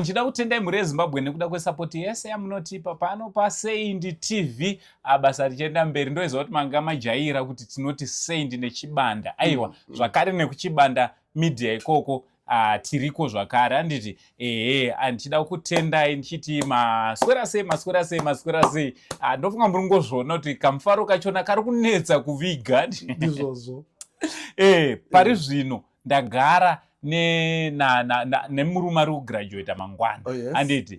Ndichida kutendai mhuri yeZimbabwe nekuda kwesapoti yese yamunotipa pano paSaindi TV. Basa richienda mberi ndoiziva kuti manga majaira kuti tinoti Saindi nechibanda. Aiwa, zvakare nekuchibanda media ikoko tiriko zvakare. Anditi ndichida kutendai ndichiti maswera sei. Ndofunga muri ngozviona kuti kamufaro kachona kari kunetsa kuviga. Ndizvozvo. Pari zvino ndagara nemurume ari kugraduate mangwana. Anditi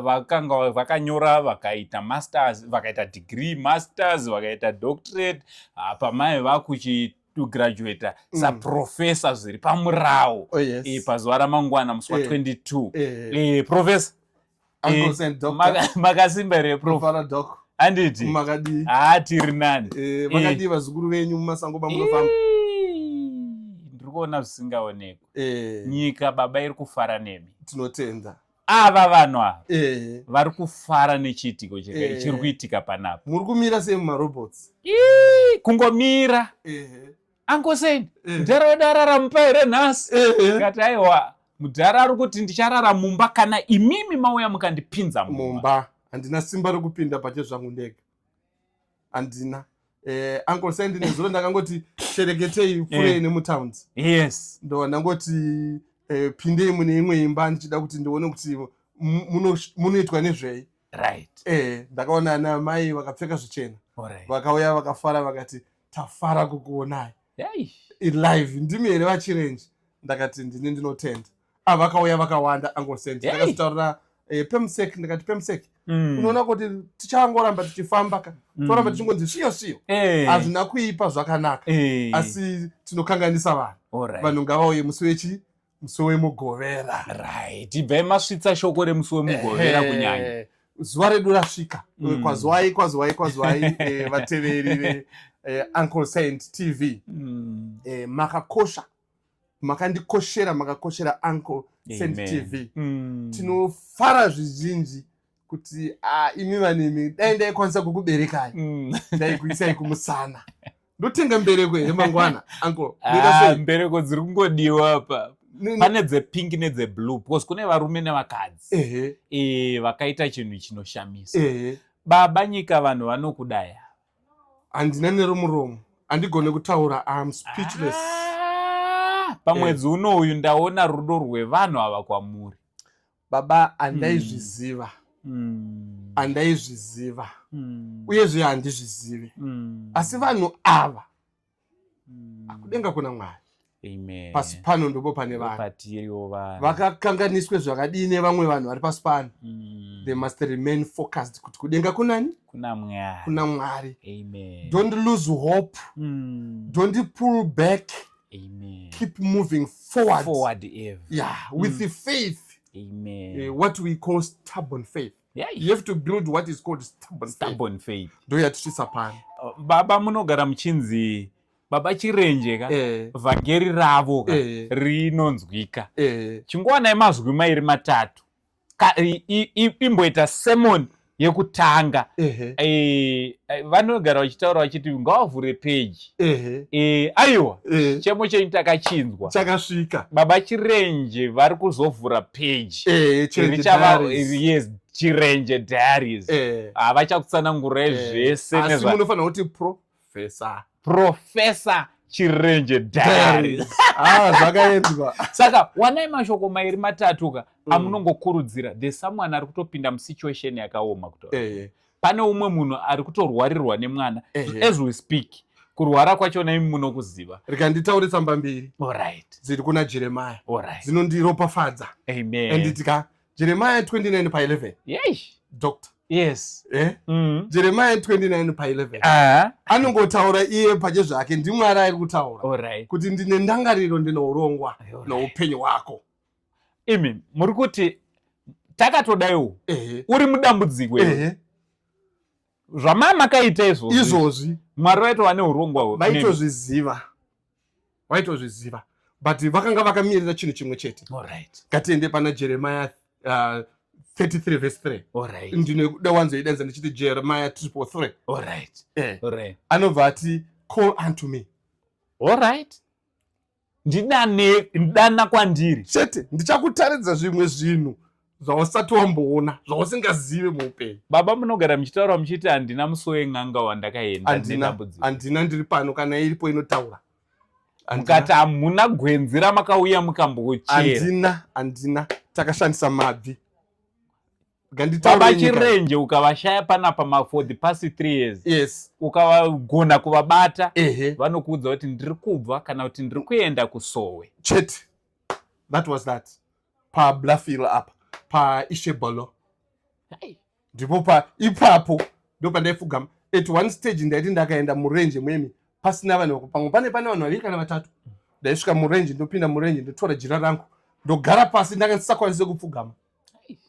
vakanga vakanyora vakaita masters, vakaita degree, masters, vakaita doctorate, pamai vakuchigraduata saprofessor zviri pamurawo pazuva ramangwana musi wa 22. Professor makasimba here prof? Anditi tiri nani makadi vazukuru venyu mumasango pamunofamba kuona zvisingaonekwa. Nyika baba iri kufara nemi. Tinotenda. Ava vanhu ava vari kufara nechiitiko chiri kuitika panapa. Muri kumira sei mumarobots? Kungomira. Uncle Saindi, ndaraunda araramupa here nhasi? Ngati aiwa, mudhara ari kuti ndicharara mumba kana imimi mauya mukandipinza mumba. Handina simba rekupinda pache zvangu ndega. Handina. Uncle Saindi nezuro ndakangoti shereketei pfurei nemutowns. Yes. Ndo ndangoti pindei mune imwe imba ndichida kuti ndione kuti munoitwa nezvei. Right. Ndakaona ana mai vakapfeka zvichena. Vakauya vakafara vakati tafara kukuonai. Live ndimi here vachirenji. Ndakati ndini ndinotenda. Vakauya vakawanda Uncle Saindi. Ndakazvitaurira Pemsek ndikati Pemsek. Unoona kuti tichangoramba tichifamba toramba tichingonzi siyo hazvina kuipa zvakanaka asi tinokanganisa vanhu ngavauye musi wemugovera. Right. Ibvai masvitsa shoko remusi wemugovera kunyanya. Zuva redu rasvika. Kwazwai vateveri Uncle Saindi TV. Makakosha. Makandikoshera makakoshera Uncle Saindi TV. Tinofara zvizhinji kuti imi vanimi dai ndaikwanisa kukuberekai ndaikuisai kumusana. Ndotenga mbereko here mangwana uncle? Mbereko dziri kungodiwa apa. Pane dzepingi nedzeblue because kune varume nevakadzi vakaita chinhu chinoshamisa. Baba nyika vanhu vanokudaya. Handina neromuromo, handigone kutaura, I'm speechless. Pamwedzi uno uyu ndaona rudo rwevanhu ava kwamuri. Baba handaizviziva. Handaizviziva. Uyezve handizvizive. Asi vanhu ava akudenga kuna Mwari. Amen. Pasi pano ndipo pane vanhu vakakanganiswe zvakadii nevamwe vanhu vari pasi pano. They must remain focused kuti kudenga kunani? Kuna Mwari. Amen. Don't lose hope. Don't pull back. Amen. Keep moving forward. With the faith. Amen. What we call stubborn faith. You have to build what is called stubborn faith. Do you tuchisa pano? Baba munogara muchinzi Baba Chirenje vhangeri ravo rinonzwika. Chinguwana mazwi mairi matatu. Imboita sermon yekutanga. Vanogara vachitaura vachiti ngavavhure page. Aiwa, chemo chenyu takachinzwa. Chakasvika. Baba Chirenje vari kuzovhura page. Yes, Chirenje Diaries. Havachakutsanangurai zvese. Asi munofanira kuti Professor Chirenje Diaries. Zvakaenzwa. Saka wanai mashoko mairi matatu amunongokurudzira. There's someone ari kutopinda musituation yakaoma kutora. Pane umwe munhu ari kutorwarirwa nemwana. As we speak. Kurwara kwachona imi munokuziva. Rikanditaure tsamba mbiri. Alright. Dziri kuna Jeremiah. Alright. Zinondiropafadza. Amen. Anditika Jeremiah 29:11. Yes. Doctor. Yes. Jeremiah 29:11. Anongotaura iye pache zvake ndimwari ari kutaura. Kuti ndine ndangariro ndinourongwa noupenyu hwako. Imi muri kuti takatodaiwo uri mudambudziko ere. Zvamakaita izvozvi Mwari waitova neurongwa hwe. Vaitozviziva. But vakanga vakamirira chinhu chimwe chete. Ngatiende pana Jeremiah 33:3. Alright. Ndinoda wanzoidanza ndichiti Jeremiah 3:3. Alright. Anobva ati call unto me. Alright. ndidana kwandiri chete ndichakutaridza zvimwe zvinhu zvausati wamboona zvausingazive muupenyu. Baba munogara muchitaura muchiti handina musuwo weng'anga wandakaenda nedambudziko. Handina ndiri pano kana iripo inotaura. Mukati hamuna gwenzi ramakauya mukambochera. Handina takashandisa mabvi. Baba chirenje ukavashaya panapa for the past 3 years. Yes. Ukavagona kuvabata vanokuudza kuti ndiri kubva kana kuti ndiri kuenda kusowe. Chete. That was that. Pa Blufffield apa. Pa Ishebolo. Ndipo ipapo ndo pandaifugama. At one stage ndaiti ndakaenda murenje mwemi pasina vanhu pamwe pane vanhu vaviri kana vatatu. Ndaisvika murenje ndopinda murenje ndotora jira rangu ndogara pasi ndakasakwanise kupfugama.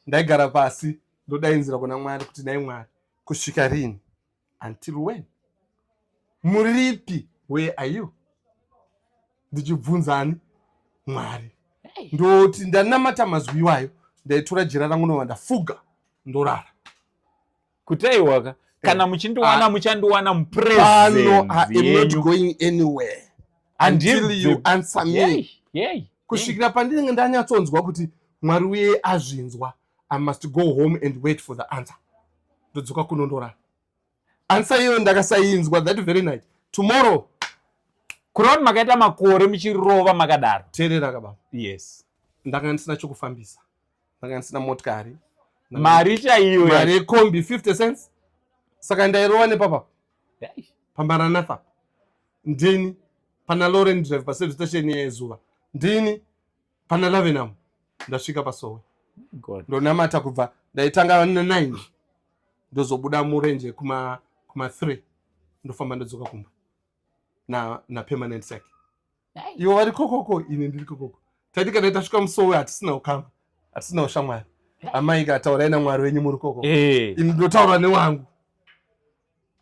Ndaigara pasi ndodainzira kuna Mwari kuti nai Mwari kusvika rini? Until when? Muripi? Where are you? Ndichibvunzani Mwari. Ndoti ndanamata mazwi iwayo ndaitora jira rangu nova ndafuga ndorara. Kutaiwaka kana muchindiwana muchandiwana mupresence. I am not going anywhere until you answer me. Kusvikira pandinenge ndanyatsonzwa kuti Mwari uye azvinzwa, I must go home and wait for the answer. Ndodzoka kunondorara. Answer iyo ndakasainzwa that very night. Tomorrow kuroni makaita makore muchirova makadaro. Teerera kababa. Yes. Ndanga ndisina chokufambisa. Ndanga ndisina motikari. Mari chaiyo. Mari yekombi 50 cents. Saka ndairova nepapa. Pamaranatha. Ndini pana Lauren Drive pa service station yezuva. Ndini pana Lavenham. Ndasvika pasowe. Ndonamata kubva ndaitanga na 9 ndozobuda murenje kuma 3 ndofamba ndodzoka kumba na permanent sack. Iwo vari kokoko ine ndiri kokoko. Tati kana tasvika musowe hatisina ukama, hatisina ushamwari. Amai kataura ina Mwari wenyu muri kokoko. Ini ndotaura newangu.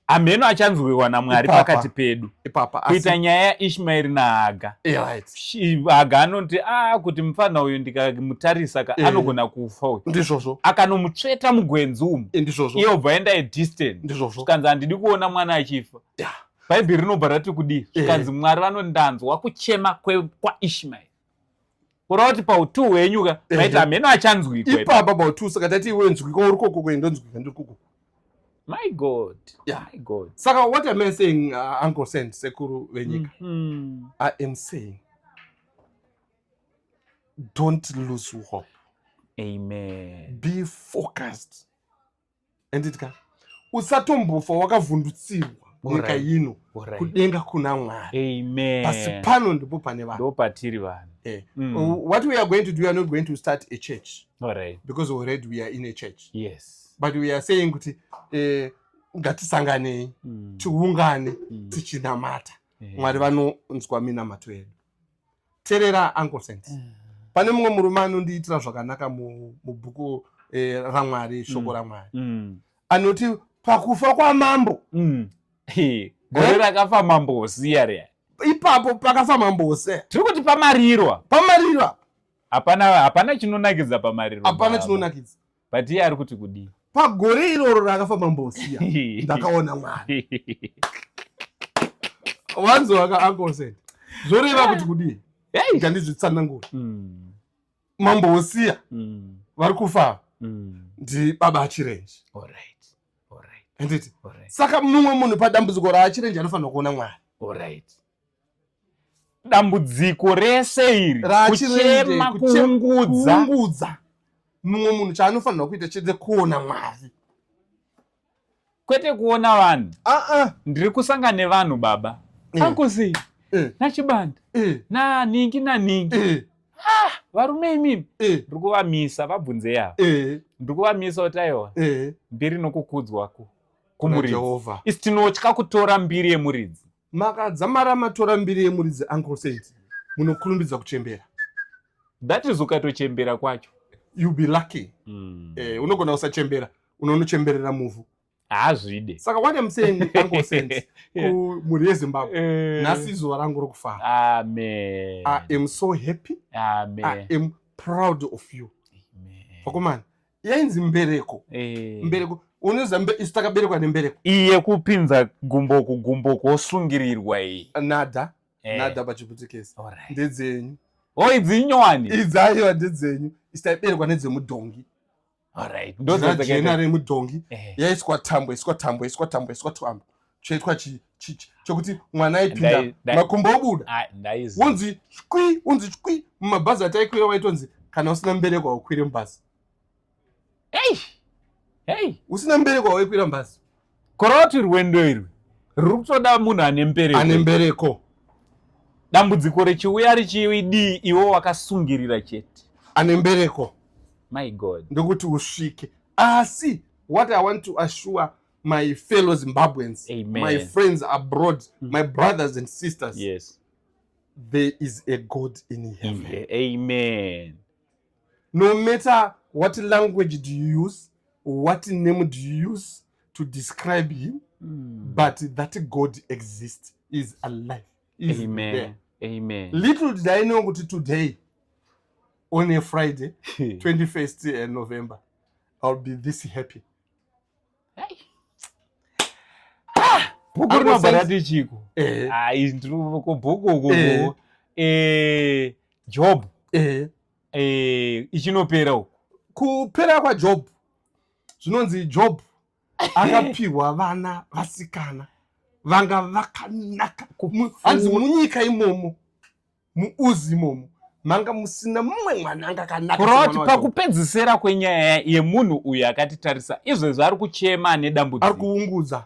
Ameno achanzwiwa naMwari pakati pedu. Ipapa kuita nyaya yaIshmaeri naHaga. Haga anoti kuti mufana uyu ndikamutarisa anogona kufa. Ndizvozvo. Akanomutsveta mugwenzi umu. Ndizvozvo. Iye obva enda distance. Ndizvozvo. Zvikanzi handidi kuona mwana achifa. Bhaibheri rinobva rati kudii? Zvikanzi Mwari vanondanzwa kuchema kwaIshmaeri. Kureva kuti pautu hwenyuka maiti ameno achanzwikwa. Ipapa pautu saka tati iwe nzwika uri kokoko ndonzwika ndiri kokoko. My God. My God. Saka what am I saying, Uncle Sent, Sekuru Venyika? I am saying, don't lose hope. Amen. Be focused. And it can. Usatombofa wakavhundutsirwa nyika ino kudenga kuna Mwari. Amen. Pasi pano ndipo pane vanhu. Ndo patiri vanhu. What we are going to do, we are not going to start a church. All right. Because already we are in a church. Yes. But we are saying kuti ngatisanganei tiungane tichinamata Mwari vanonzwa minamato yedu. Teerera Uncle Sent. Pane mumwe murume anondiitira zvakanaka mubhuku raMwari, shoko raMwari. Anoti pakufa kwamambo. Gore rakafa mambo Hosea rea. Ipapo pakafa mambo Hosea. Tiri kuti pamarirwa. Pamarirwa. Hapana chinonakidza pamarirwa. Hapana chinonakidza. But iye ari kuti kudii? Pagore iroro rakafa mambo Hosea ndakaona Mwari. Wanzo Uncle Sent. Zvoreva kuti kudii? Ngandizvitsanangura. Mambo Hosea vari kufa. Ndi baba achirenje. All right. Handiti. Saka mumwe munhu padambudziko raachirenje anofanira kuona Mwari. All right. Dambudziko rese iri kuchema kuungudza. Mumwe munhu chaanofanira kuita chete kuona Mwari. Kwete kuona vanhu. Ndiri kusangana nevanhu baba. Ankosi. Nachibanda. Naningi. Varume imimi. Ndiri kuvamisa vabvunze yavo. Ndiri kuvamisa kuti aiwa. Mbiri nokukudzwako kumuridzi. Isi tinotya kutora mbiri yemuridzi. Makadzamara matora mbiri yemuridzi Uncle Sent. Munokurumbidza kuchembera. That is ukatochembera kwacho. You be lucky. Unogona usachembera, unonochemberera muvhu. Hazvide. Saka what I'm saying, Uncle Sent, muri yeZimbabwe, nhasi zuva rangu rokufara. Amen. I am so happy. Amen. I am proud of you. Amen. Vakomana, yainzi mbereko. Mbereko. Unoziva isu takaberekwa nembereko. Iye kupinza gumboko osungirirwa iyi. Nada. nadhaba chiputikezi ndedzenyu idzinywani idzaiwa ndedzenyu isitaiberekwa nedzemudhongi jena remudhongi yaiswa tambo choitwa chokuti mwana aipinda makumbo obuda unzi chwi mumabhazi ataikwira waitonzi kana usina mubereko waukwire mubhazi usina mubereko waikwira mubhazi kurava kuti rwendo irwi ruri kutoda munhu ane mbereko dambudziko rechiuya richidii iwo wakasungirira chete ane mbereko my god ndokuti usvike asi what I want to assure my fellow Zimbabweans, my friends abroad, my brothers and sisters, yes, there is a God in heaven. Amen. No matter what language do you use, what name do you use to describe him, but that God exists, is alive, is there. Amen. Little did I know that today, on a Friday, 21st November, I'll be this happy. Bhuku rinobharati chiko ndiri kubhuku Job ichinopera uku kupera kwaJob zvinonzi Job akapihwa vana vasikana vanga vakanaka hanzi munyika imomo muuzi imomo manga musina mumwe mwana anga kanaka kurava kuti pakupedzisira kwenyaya yemunhu uyu akatitarisa izvezvi ari kuchema ane dambudziko ari kuungudza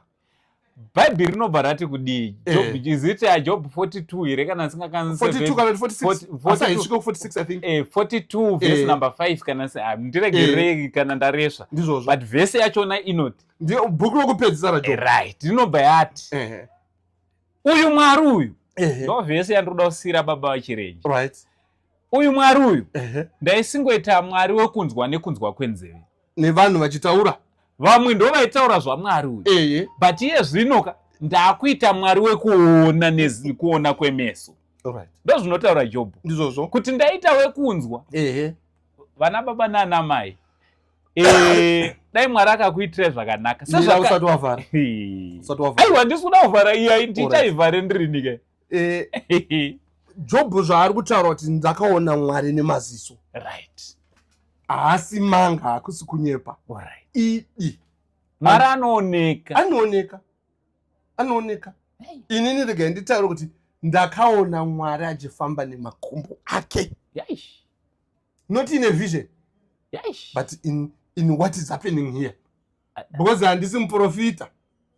bhaibheri rinobva rati kudii iziti yaJob 42 here kana ndisingakanisi 42 kana 46 asa isvika 46 I think 42 verse number 5 kana ndiregerei kana ndaresva ndizvozvo but verse yachona inoti ndio bhuku rokupedzisa raJob right rinobva yati uyu mwari uyu ndo verse yandinoda kusiyira baba vachirenji right uyu mwari uyu ndaisingoita mwari wekunzwa nekunzwa kwenzeve nevanhu vachitaura vamwe ndo vaitaura zvamwari uyu but iye zvinoka ndaakuita mwari wekuona kuona kwemeso ndo zvinotaura Job ndizvozvo kuti ndaita wekunzwa vana baba nana mai dai mwari akakuitira zvakanaka usati wavhara aiwa ndisi kuda kuvhara iya ndichaivhare ndirinike Job zvaari kutaura kuti ndakaona mwari nemaziso right haasi manga hakusi kunyepa mwari anooneka inini regai nditaure kuti ndakaona mwari achifamba nemakumbo ake not in a vision but in what is happening here because handisi muprofita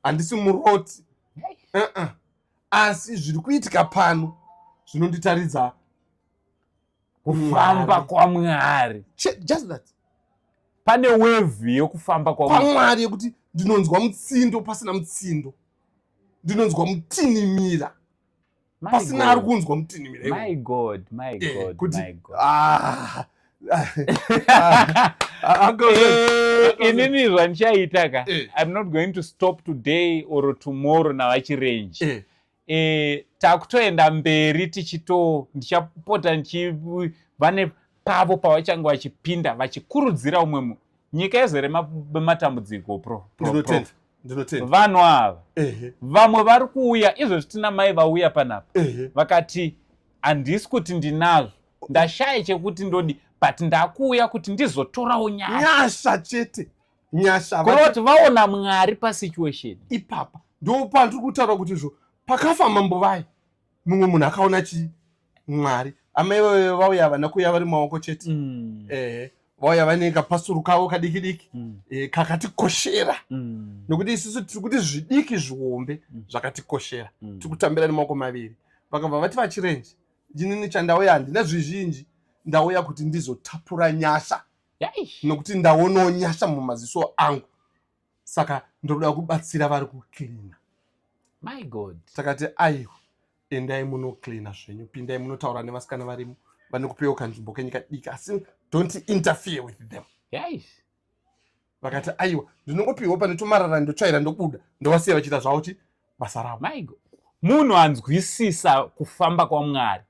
handisi muroti asi zviri kuitika pano zvinonditaridza kufamba kwaMwari. Just that. Pane wave yokufamba kwaMwari yekuti ndinonzwa mutsindo pasina mutsindo. Ndinonzwa mutinimira. Pasina ari kunzwa mutinimira. My God, my God, my God. Inini zvandichaitaka. I'm not going to stop today or tomorrow navachirenji. Takutoenda mberi ndichapota vane pavo pavachange vachipinda vachikurudzira umwe nyika yezere matambudziko vanhu ava vamwe vari kuuya izvezvi tina mai vauya panapa vakati handisi kuti ndinazvo ndashaya chekuti ndodi but ndakuuya kuti ndizotorawo nyasha chete nyasha kureva kuti vaona Mwari pasituation ipapa ndo pandiri kutaura kuti izvo pakafa mambo vai mumwe munhu akaona Mwari amai vauya vana kuuya vari maoko chete vauya vane kapasuru kavo kadiki kakatikoshera nokuti isusu tiri kuti zvidiki zvihombe zvakatikoshera tiri kutambira nemaoko maviri vakabva vati vachirenji inini chandauya handina zvizhinji ndauya kuti ndizotapura nyasha nokuti ndaonawo nyasha mumaziso angu saka ndoda kubatsira vari kuklina. My God. Takati aiwa endai munoklina zvenyu pindai munotaura nevasikana varimo vane kupewa kanzvimbo kenyika diki asi don't interfere with them. Yes. Vakati aiwa ndinongopiwa pane tomarara ndotsvaira ndobuda ndovasiya vachiita zvavo kuti basa ravo. My God. Munhu anzwisisa kufamba kwaMwari.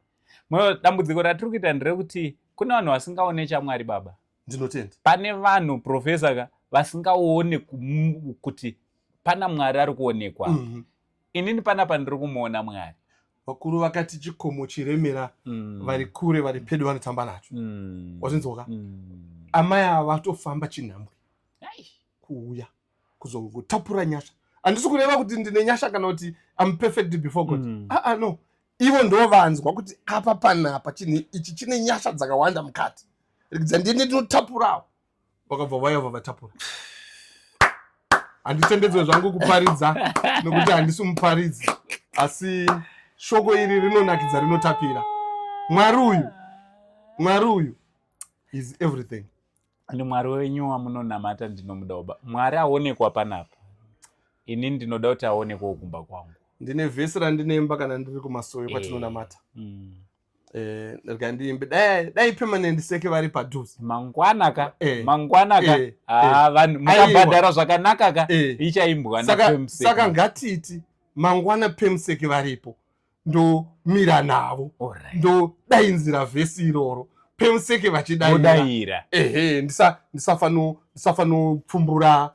Dambudziko ratiri kuita nderekuti kuna vanhu vasingaone chaMwari baba. Ndinotenda. Pane vanhu profesa vasingaone kuti pana Mwari ari kuonekwa. Inini panapa ndiri kumuona Mwari. vakuru vakati chikomo chiremera vari kure vari pedo vanotamba nacho. Wazvinzwa? Amai ava vatofamba chinhambwe kuuya kuzotapura nyasha. Handisi kureva kuti ndine nyasha kana kuti I'm perfect before God. No. Ivo ndo vanzwa kuti apa panapa ichi chine nyasha dzakawanda mukati. Dzandine ndinotapurawo. Vakabva vayava vatapura. Handitendedzwe zvangu kuparidza nokuti handisi muparidzi. Asi shoko iri rinonakidza rinotapira. Mwari uyu is everything. Ani Mwari wenyu wamunonamata ndinomuda oba. Mwari aonekwa panapa. Ini ndinoda kuti aonekwa kumba kwangu. Ndine vhesi randinemba kana ndiri kumasoyo kwatinonamata. Ndiimbe dai permanent seke vari padhuze. Mangwanaka. Vanhu mukabhadhara zvakanaka ka ichaimbwa na Pemseke. Saka ngatiti mangwana Pemseke varipo. Ndo mira navo. Ndo dainzira vhesi iroro. Pemseke vachidaira. Ndisafano pfumbura.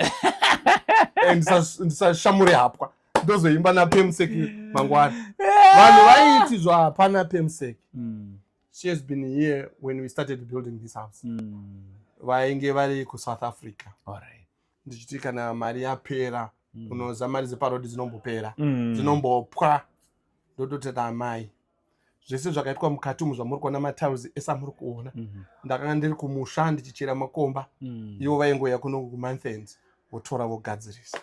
Ndisashamure hapwa. Ndozoimba na Pemseke mangwana. Vanhu vaitizwa hapana Pemseke. She has been here when we started building this house. Vainge vari kuSouth Africa. Ndichiti kana mari yapera, unoza mari dzeparodi dzinombopera, dzinombopwa. Ndototeta amai. Zvese zvakaitwa mukati umu zvamuri kuona matiles ese amuri kuona. Ndakanga ndiri kumusha ndichichera makomba. Ivo vaingoya kuno kuManthens votora vogadzirisa.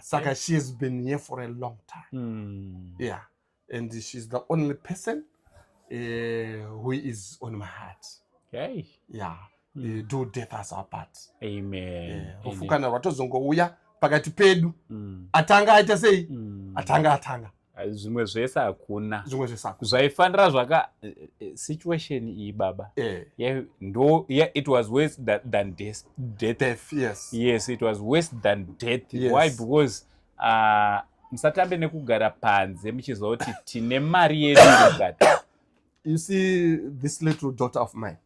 Saka she has been here for a long time. And she's the only person who is on my heart. Do death as our part. Amen. Rufukana rwatozongouya pakati pedu. Atanga aita sei? Atanga. Zvimwe zvese hakuna. Zvaifanira zvaka situation iyi baba. It was worse than death. Yes, it was worse than death. Why? Because musatambe nekugara panze muchiziva kuti tine mari yedu mukati. You see this little daughter of mine.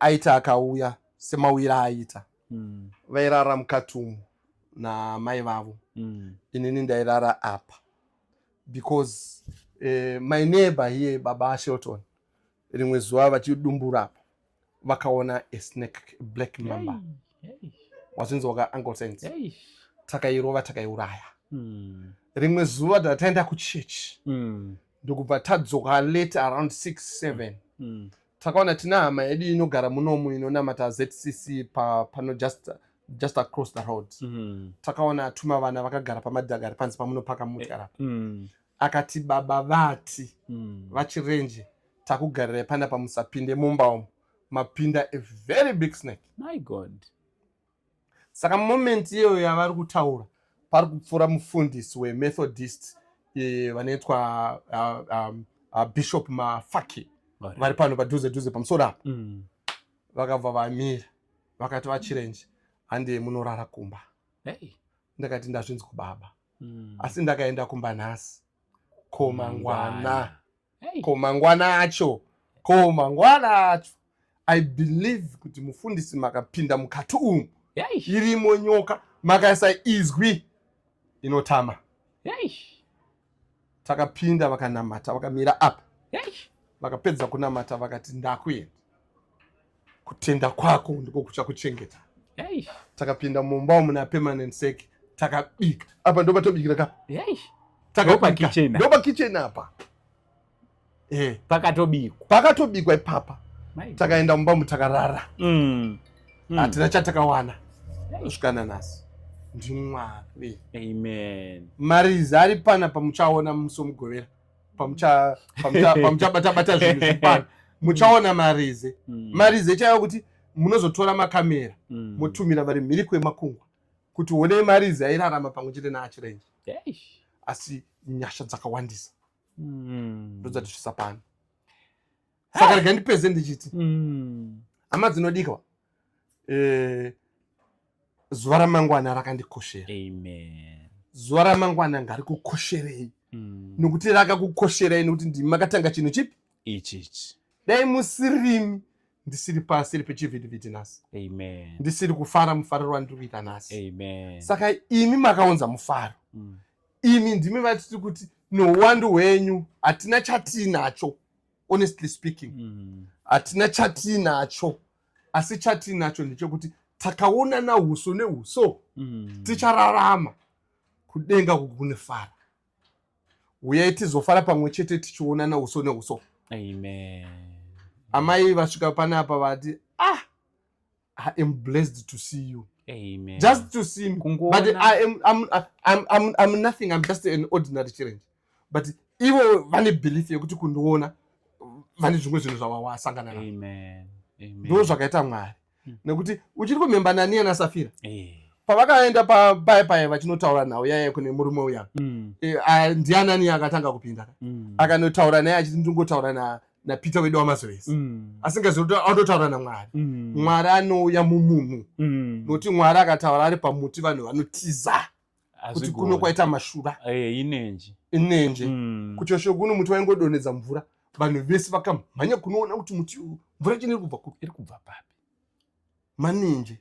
Aita akauya semawira aita. Vairara mukati umu na mai vavo. Inini ndairara apa. Because my neighbor here, Baba Shelton, rimwe zuva vachidumbura apa, vakaona a snake, a black mamba. Wazvinzwa ka Uncle Sense. Takairova takaiuraya. Rimwe zuva tataenda kuchechi. Ndokubva tadzoka late around 6-7. Takaona tina hama yedu inogara munomu inonamata ZCC pano just across the road. Takaona atuma vana vakagara pamadhagari panze pamunopaka motikari. Akati baba vati vachirenje takugarirai panapa musapinde mumba umu. Mapinda a very big snake. My God. Saka moment iyoyo yavari kutaura pari kupfuura mufundisi weMethodist vanoitwa Bishop Mafaki. Vari pano padhuze pamusoro apa. Vakabva vamira vakati vachirenje hande munorara kumba. Ndakati ndazvinzwa baba. Asi ndakaenda kumba nhasi. Komangwana acho. I believe kuti mufundisi makapinda mukati umu. Irimo nyoka makaisa izwi inotama. Takapinda vakanamata vakamira apa. Vakapedza kunamata vakati ndakuenda. Kutenda kwako ndiko kuchakuchengeta. Takapinda mumba umu na permanent sake. Takabika. Apa ndo patobikira ka. Ndopa kitchen apa. Pakatobikwa ipapa. Takaenda mumba umu takarara. Hatina chatakawana. Kusvikana nasi. Ndimwari. Amen. Marizi ari pana pamuchaona musomugovera. Pamuchabata zvinhu zvipana. Muchaona marizi. Marizi chaiva kuti munozotora makamera. Mutumira vari mhiri kwemakungwa. Kuti one marizi airarama pamwe chete naachirenje. Asi nyasha dzakawandisa. Ndodzatishisa pano. Saka rega ndipedze ndichiti. Hama dzinodikwa. Zuva ramangwana rakandikoshera. Amen. Zuva ramangwana ngarikukosherei. Nokuti rakakukosherai nokuti ndimi makatanga chinhu chipi? Ichichi. Dai musirimi ndisiri pasiri pechivhitivhiti nhasi. Amen. Ndisiri kufara mufariro wandiri kuita nhasi. Amen. Saka imi makaunza mufaro. imi ndimi vatiti kuti nouwandu hwenyu hatina chatinacho, honestly speaking. Hatina chatinacho, asi chatinacho ndechekuti takaonana uso neuso tichararama kudenga kugune fara. Uyai tizofara pamwe chete tichionana uso neuso. Amen. Amai vasvika panapa vati, I am blessed to see you. Amen. Just to see me. But I'm nothing. I'm just an ordinary challenge. But ivo vane belief yekuti kundiona vane zvimwe zvinhu zvavawasangana nazvo. Amen. Ndo zvakaita Mwari. Nekuti uchiri kumhemba nani ana Safira. Pavakaenda paya vachinotaura nawo yaya kune murume uya. Ndianani akatanga kupinda. Akanotaura naye achiti ndingotaura na Peter wedu wamazovesi. Asingazivi kuti anotaura naMwari. Mwari anouya mumunhu. Nokuti Mwari akataura ari pamuti vanhu vanotiza kuti kuno kwaita mashura. Inenje. Kuchosho kuno muti waingodonhedza mvura. Vanhu vese vakamhanya kunoona kuti muti mvura chini iri kubva kupi? Iri kubva papi? Maninje.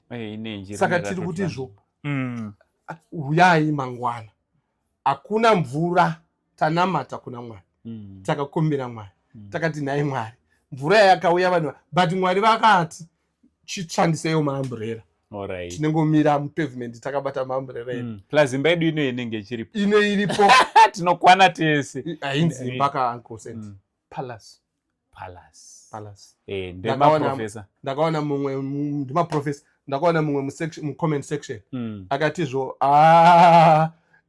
Saka tiri kuti izvo. Uyai mangwana. Hakuna mvura, tanamata kuna Mwari. Takakumbira Mwari. Takati naye Mwari. Mvura yakauya vanhu, but Mwari vakati chitshandisewo maamburera. Alright. Tinengomira mupavement takabata maamburera edu. Plus imba yedu ino inenge ichiripo. Ino iripo. Tinokwana tese. Ainzi mpaka Uncle Saint. Palace. Ndema professor. Ndakaona mumwe ndima professor. Ndakaona mumwe mu comment section. Akatizvo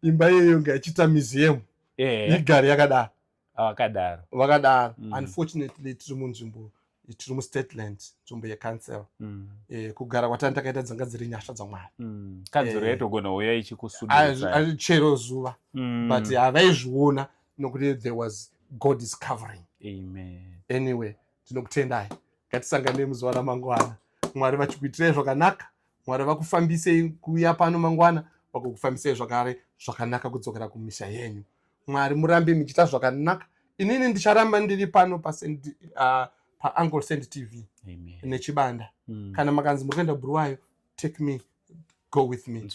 imba iyoyo ngaichita museum. Igari yakadaro. Vakadaro. Unfortunately tiri munzvimbo tiri mustatland, nzvimbo yecancel. Kugara kwatani takaita dzanga dziri nyasha dzaMwari. Kanzuro yaitogona uya ichikusudurisa. Chero zuva. But havaizviona nokuti there was God is covering. Amen. Anyway, tinokutendai. Ngatisangane muzuva ramangwana. Mwari vachikuitirai zvakanaka. Mwari vakufambisei kuuya pano mangwana, vakukufambisei zvakare zvakanaka kudzokera kumisha yenyu. Mwari murambe muchiita zvakanaka. Inini ndicharamba ndiri pano pa Uncle Saint TV. Nechibanda. Kana makanzi murikuenda Buluwayo, take me, go with me.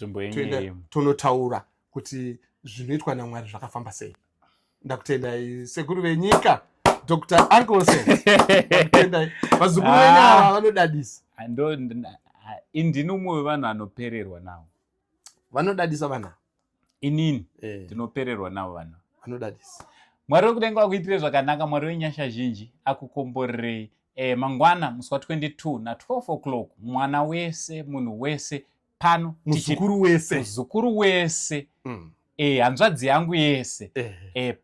Tonotaura kuti zvinoitwa naMwari zvakafamba sei. Ndakutendai sekuru venyika, Dr. Uncle Saint. Ndakutendai. Vazukuru venyu ava vanodadisa. Indini umwe wevanhu anopererwa nawo. Vanodadisa vanhu. Inini ndinopererwa nawo vanhu. Vanodadisa. Mwari wekudenga akuitire zvakanaka, Mwari wenyasha zhinji akukomborerei. Mangwana musi wa22 na 12 o'clock mwana wese, munhu wese pano, muzukuru wese, hanzvadzi yangu yese,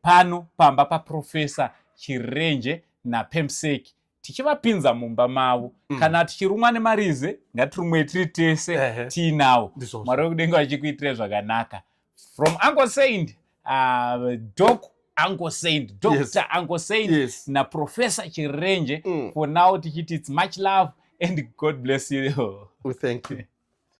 pano pamba paProfesa Chirenje naPemseki, tichivapinza mumba mavo. Kana tichirumwa nemarize, ngatirumwe tiri tese tiinawo. Mwari wekudenga achikuitire zvakanaka. From Uncle Saint, Uncle Saint, Dr. Uncle Saint, na Professor Chirenje. For now, it's much love and God bless you. We thank you.